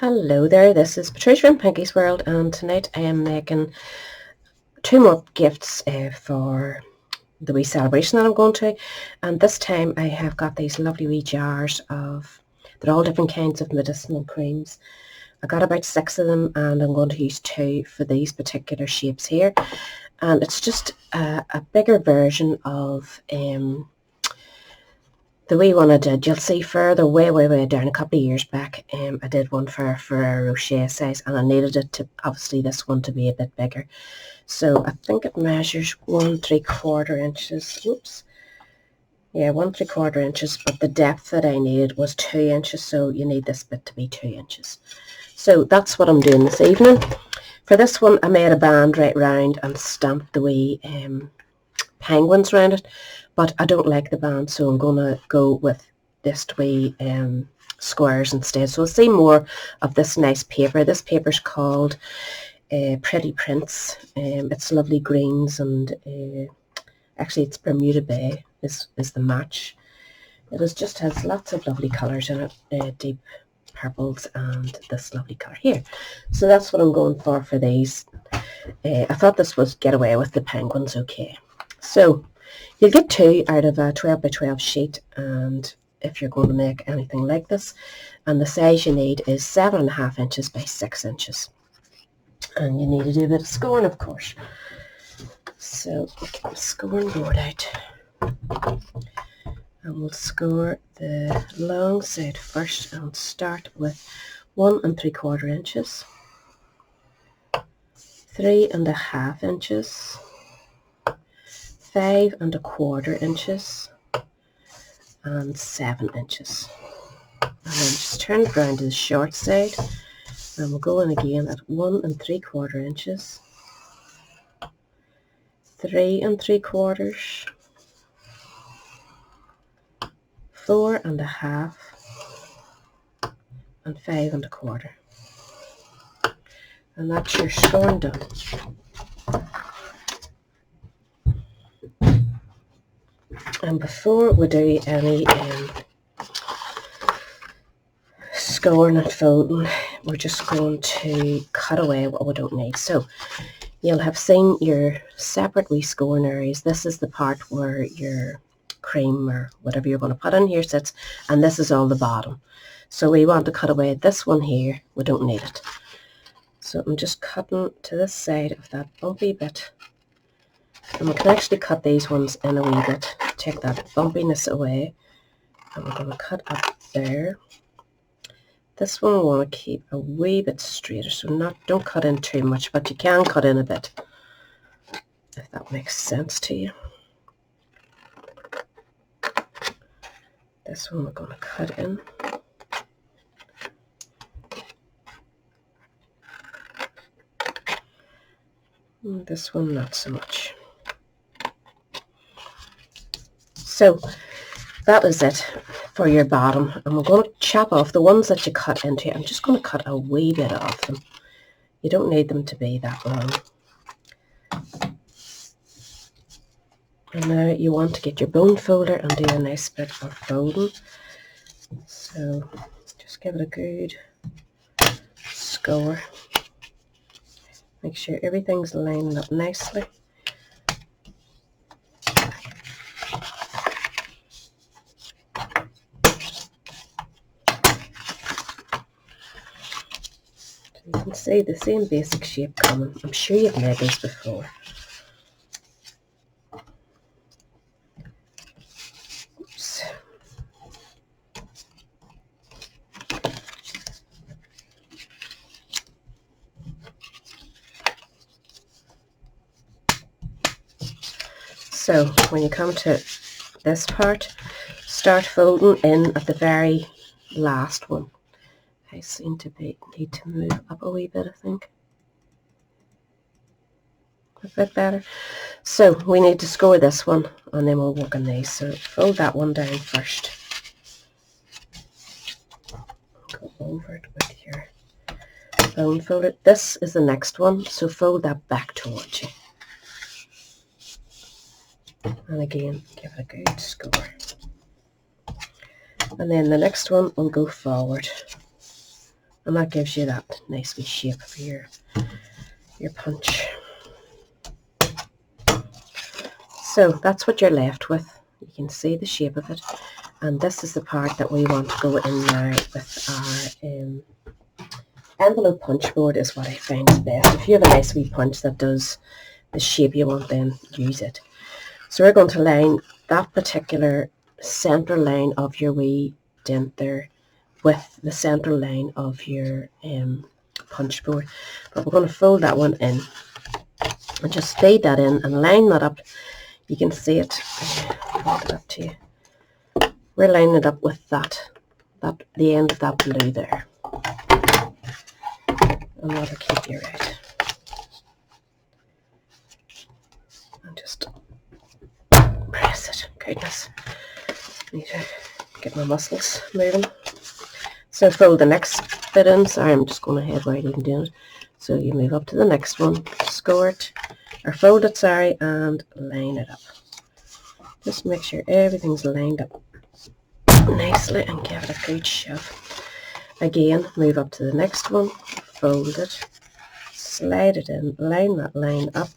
Hello there, this is Patricia from Pinky's World, and tonight I am making two more gifts for the wee celebration that I'm going to. And this time I have got these lovely wee jars they're all different kinds of medicinal creams. I got about 6 of them, and I'm going to use 2 for these particular shapes here. And it's just a bigger version of the wee one I did. You'll see further way down a couple of years back, I did one for a Rocher size, and I needed it to, obviously this one to be a bit bigger. So I think it measures 1 3/4 inches. Whoops. Yeah, 1 3/4 inches, but the depth that I needed was 2 inches, so you need this bit to be 2 inches. So that's what I'm doing this evening. For this one, I made a band right round and stamped the wee penguins around it, but I don't like the band, so I'm going to go with this wee squares instead. So we'll see more of this nice paper. This paper's called Pretty Prints. It's lovely greens, and actually it's Bermuda Bay is the match. Just has lots of lovely colours in it, deep purples and this lovely colour here. So that's what I'm going for these. I thought this was get away with the penguins okay. So you'll get 2 out of a 12 by 12 sheet, and if you're going to make anything like this, and the size you need is 7.5 inches by 6 inches. And you need to do a bit of scoring, of course. So we'll get the scoring board out, and we'll score the long side first, and start with 1 3/4 inches, 3.5 inches, 5.25 inches, and 7 inches. And then just turn it around to the short side, and we'll go in again at 1 3/4 inches, 3 3/4, 4.5, and 5.25. And that's your scoring done. And before we do any scoring and folding, we're just going to cut away what we don't need. So you'll have seen your separate wee scoring areas. This is the part where your cream or whatever you're going to put in here sits, and this is all the bottom. So we want to cut away this one here. We don't need it. So I'm just cutting to this side of that bumpy bit. And we can actually cut these ones in a wee bit, take that bumpiness away. And we're going to cut up there. This one we want to keep a wee bit straighter, so don't cut in too much, but you can cut in a bit, if that makes sense to you. This one we're going to cut in. And this one not so much. So that is it for your bottom, and we're going to chop off the ones that you cut into. I'm just going to cut a wee bit off them. You don't need them to be that long. And now you want to get your bone folder and do a nice bit of folding. So just give it a good score. Make sure everything's lining up nicely. You can see the same basic shape coming. I'm sure you've made this before. Oops. So when you come to this part, start folding in at the very last one. I seem to need to move up a wee bit, I think. A bit better. So we need to score this one, and then we'll work on these. So fold that one down first. Go over it with your bone folder. This is the next one, so fold that back towards you. And again, give it a good score. And then the next one will go forward. and that gives you that nice wee shape for your punch. So that's what you're left with. You can see the shape of it, and this is the part that we want to go in now with our envelope punch board is what I find is best. If you have a nice wee punch that does the shape you want, then use it. So we're going to line that particular centre line of your wee dent there with the centre line of your punch board. But we're going to fold that one in and just feed that in and line that up. You can see it. Hold it up to you. We're lining it up with that the end of that blue there. And that'll keep you right. And just press it. Goodness. I need to get my muscles moving. So fold the next bit in. Sorry, I'm just going ahead without even doing it. So you move up to the next one, score it, or fold it, sorry, and line it up. Just make sure everything's lined up nicely and give it a good shove. Again, move up to the next one, fold it, slide it in, line that line up,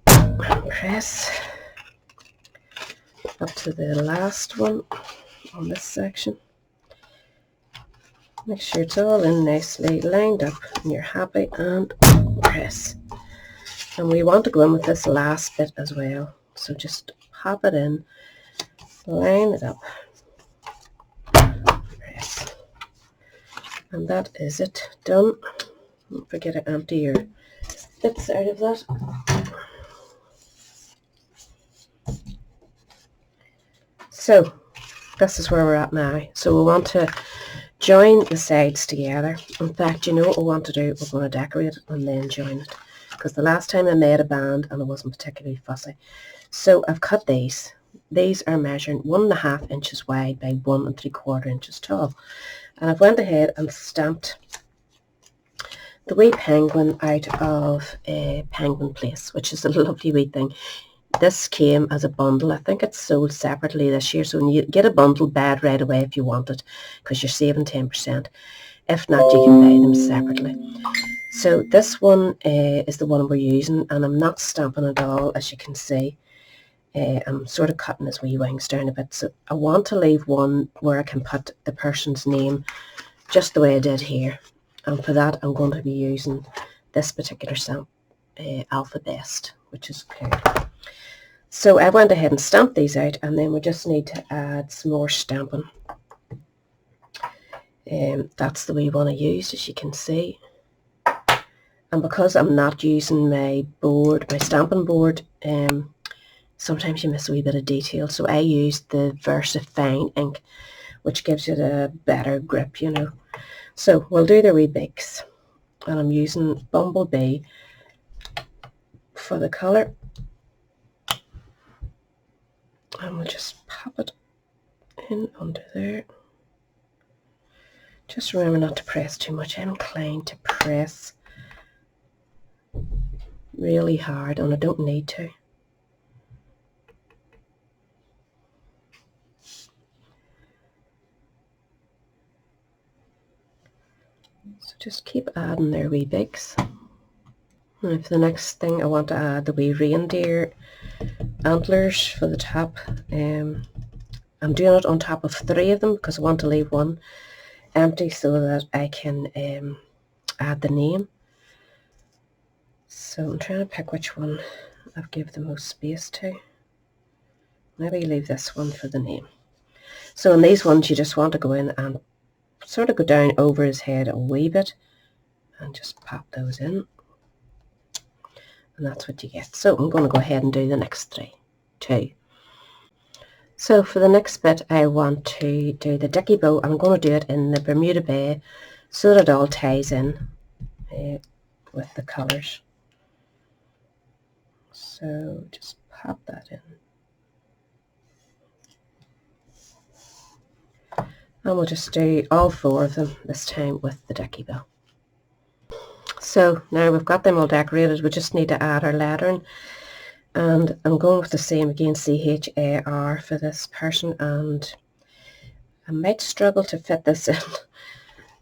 and press up to the last one on this section. Make sure it's all in nicely lined up and you're happy, and press. And we want to go in with this last bit as well. So just pop it in, line it up, press. And that is it, done. Don't forget to empty your bits out of that. So this is where we're at now. So we want to join the sides together. In fact, you know what we want to do? We're going to decorate it and then join it. Because the last time I made a band and I wasn't particularly fussy. So I've cut these. These are measuring 1.5 inches wide by 1 3/4 inches tall. And I've went ahead and stamped the wee penguin out of Penguin Place, which is a lovely wee thing. This came as a bundle. I think it's sold separately this year. So when you get a bundle, buy it right away if you want it, because you're saving 10%. If not, you can buy them separately. So this one is the one we're using, and I'm not stamping at all, as you can see. I'm sort of cutting his wee wings down a bit. So I want to leave one where I can put the person's name just the way I did here. And for that, I'm going to be using this particular stamp, Alpha Best, which is cool. So I went ahead and stamped these out, and then we just need to add some more stamping. That's the wee one I used, as you can see. And because I'm not using my board, my stamping board, sometimes you miss a wee bit of detail. So I used the Versa Fine ink, which gives it a better grip, you know. So we'll do the wee bigs. And I'm using Bumblebee for the colour. And we'll just pop it in under there. Just remember not to press too much. I'm inclined to press really hard, and I don't need to. So just keep adding their wee bigs. And for the next thing, I want to add the wee reindeer antlers for the top. I'm doing it on top of 3 of them because I want to leave one empty so that I can add the name. So I'm trying to pick which one I've given the most space to. Maybe leave this one for the name. So in these ones, you just want to go in and sort of go down over his head a wee bit and just pop those in. And that's what you get. So I'm going to go ahead and do the next 2. So for the next bit, I want to do the dicky bow. I'm going to do it in the Bermuda Bay so that it all ties in with the colours. So just pop that in. And we'll just do all 4 of them this time with the dicky bow. So now we've got them all decorated, we just need to add our lettering. And I'm going with the same again, CHAR for this person, and I might struggle to fit this in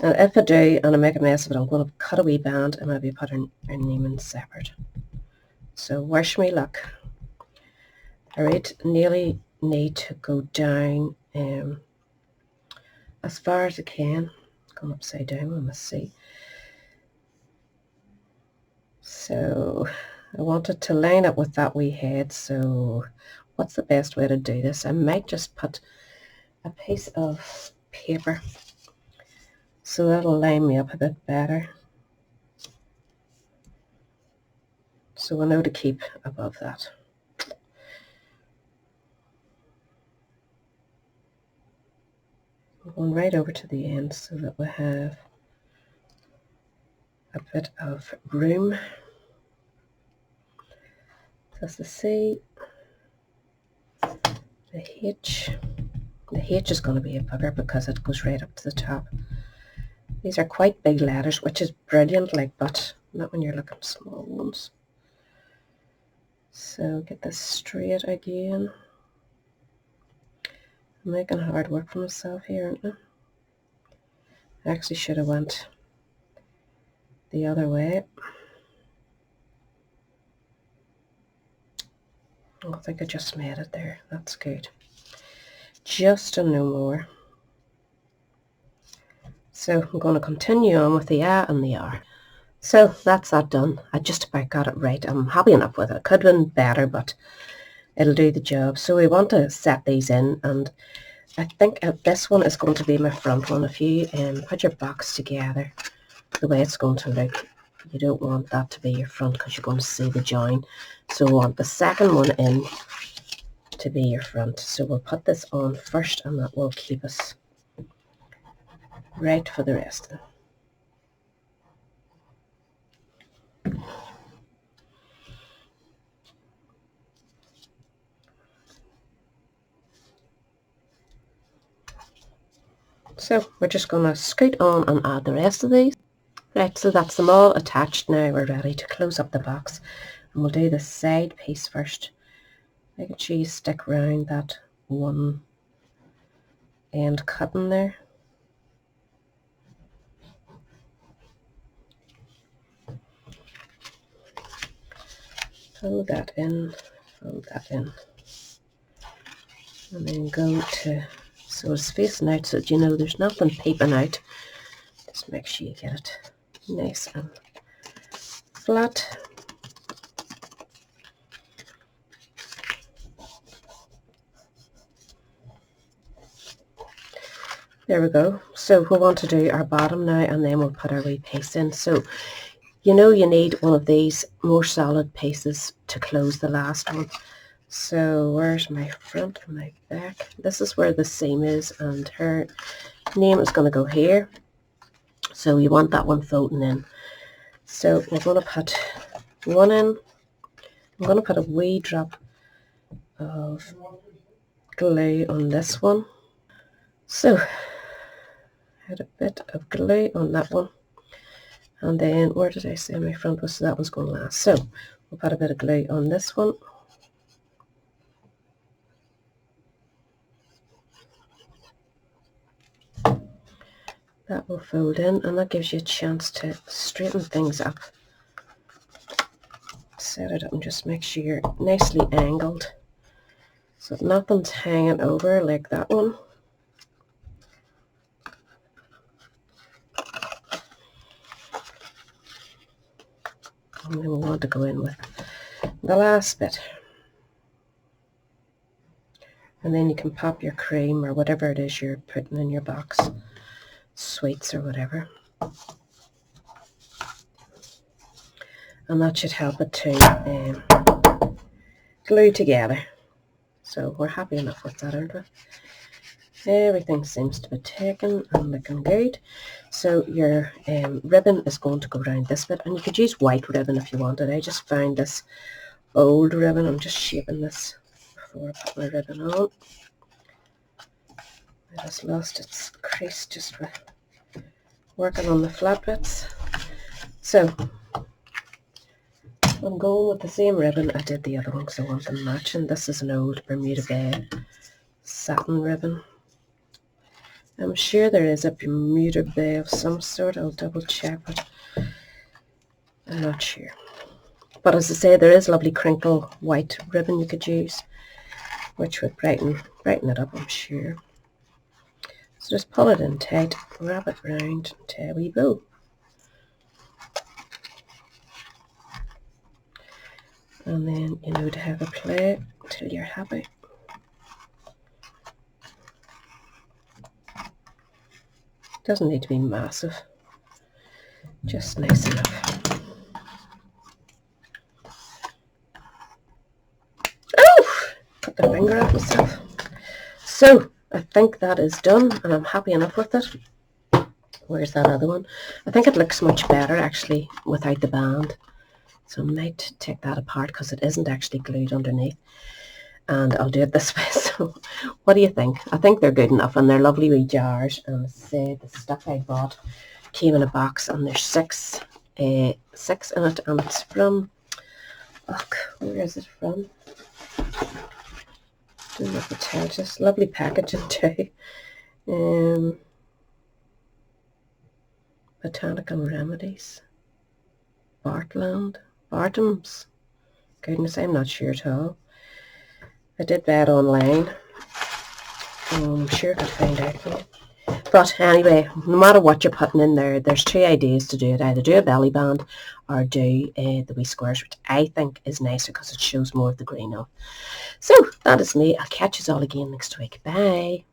And if I do and I make a mess of it, I'm going to cut a wee band and maybe put our name in separate. So wish me luck. Alright, nearly need to go down as far as I can. Going upside down, I must see. So I want it to line up with that wee head, so what's the best way to do this? I might just put a piece of paper so that'll line me up a bit better. So I know to keep above that. I'm going right over to the end so that we have a bit of room. That's the C, the H. The H is going to be a bugger because it goes right up to the top. These are quite big letters, which is brilliant, like, but not when you're looking at small ones. So get this straight again. I'm making hard work for myself here, aren't I? I actually should have went the other way. I think I just made it there. That's good. Just a no more. So I'm going to continue on with the A and the R. So that's that done. I just about got it right. I'm happy enough with it. Could have been better, but it'll do the job. So we want to set these in, and I think this one is going to be my front one. If you put your box together the way it's going to look, you don't want that to be your front because you're going to see the join. So we want the second one in to be your front. So we'll put this on first, and that will keep us right for the rest of them. So we're just going to scoot on and add the rest of these. Right, so that's them all attached now. We're ready to close up the box, and we'll do the side piece first. Making sure you stick around that one end cutting there. Fold that in, and then go to, so it's facing out so that you know there's nothing peeping out. Just make sure you get it nice and flat. There we go. So we want to do our bottom now, and then we'll put our wee piece in. So you know you need one of these more solid pieces to close the last one. So where's my front and my back? This is where the seam is, and her name is going to go here. So you want that one folding in. So we're going to put one in. I'm going to put a wee drop of glue on this one. So I had a bit of glue on that one. And then where did I say my front was? So that one's going last. So we'll put a bit of glue on this one. That will fold in, and that gives you a chance to straighten things up. Set it up and just make sure you're nicely angled so that nothing's hanging over like that one. And then we'll want to go in with the last bit. And then you can pop your cream or whatever it is you're putting in your box, sweets or whatever. And that should help it to glue together. So we're happy enough with that, aren't we? Everything seems to be taken and looking good. So your ribbon is going to go around this bit, and you could use white ribbon if you wanted. I just found this old ribbon. I'm just shaping this before I put my ribbon on. I just lost its crease just with working on the flat bits. So I'm going with the same ribbon I did the other one because I want them matching. This is an old Bermuda Bay satin ribbon. I'm sure there is a Bermuda bay of some sort. I'll double check, but I'm not sure. But as I say, there is lovely crinkle white ribbon you could use, which would brighten it up, I'm sure. So just pull it in tight, wrap it round, and tie a wee bow. And then, you know, to have a play until you're happy. Doesn't need to be massive, just nice enough. Oh! Cut the finger off myself. So, I think that is done, and I'm happy enough with it. Where's that other one? I think it looks much better, actually, without the band. So I might take that apart, because it isn't actually glued underneath. And I'll do it this way. So what do you think? I think they're good enough, and they're lovely wee jars. And say the stuff I bought came in a box, and there's six in it, and it's from, where is it from? Don't know if it tells us. Lovely packaging too. Botanical Remedies. Bartams. Goodness, I'm not sure at all. I did that online. I'm sure I could find out for you. But anyway, no matter what you're putting in there, there's two ideas to do it. Either do a belly band or do the wee squares, which I think is nicer because it shows more of the green off. So that is me. I'll catch you all again next week. Bye.